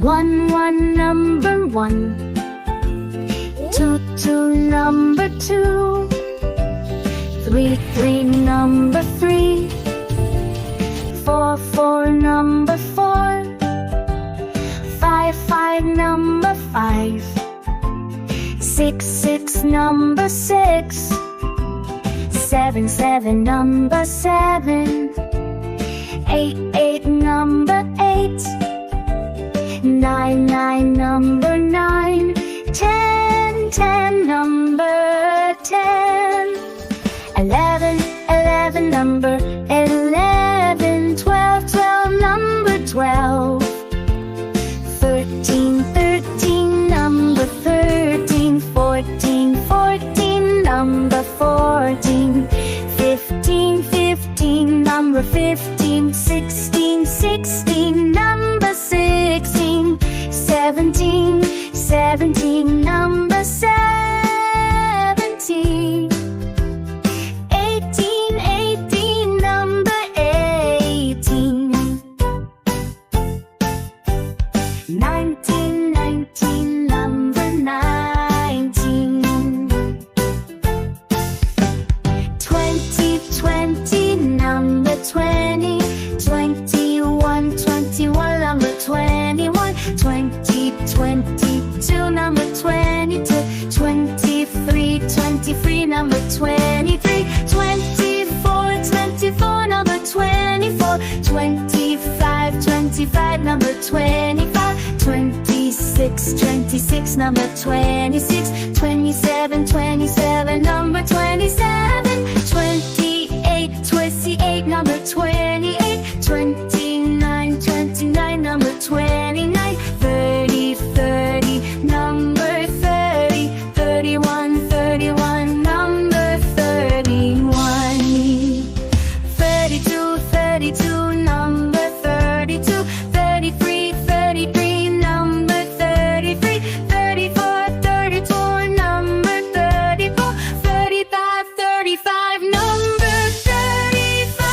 One, number one. Two, number two. Three, number three. Four, number four. Five, number five. Six, number six. Seven, number seven. Eight, number eight. Nine, number nine. Ten, number 10. 11, number 11. 12, number 12. 13, number 13. 14, number 14. 15, number 15. 16, number 16. 17, number 17. 18, number 18. 19, number 19. 20, number 20. 21, number 21. 22, number 22. 23, number 23. 24, number 24. 25, number 25. 26, number 26. 27, number 27. 28, number 28. 29, number 29. 30, number 30. 31, number 31. 32, number 32. 33, number 33. 34, number 34. 35, number 35.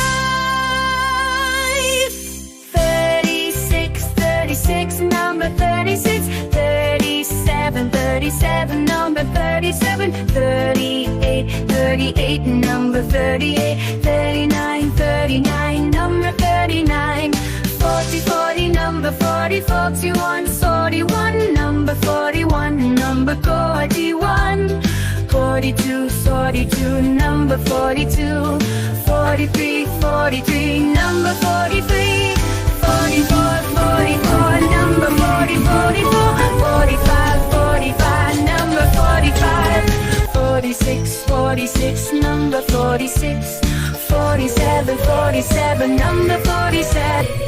36, number 36. 37, number 37. 38, number 38. 39, number 39. 40, number 40. 41, number 41. Number 41. 42, number 42. 43, number 43. 44, number 40. 44, 45, number 45. 46, number 46. 47, number 47.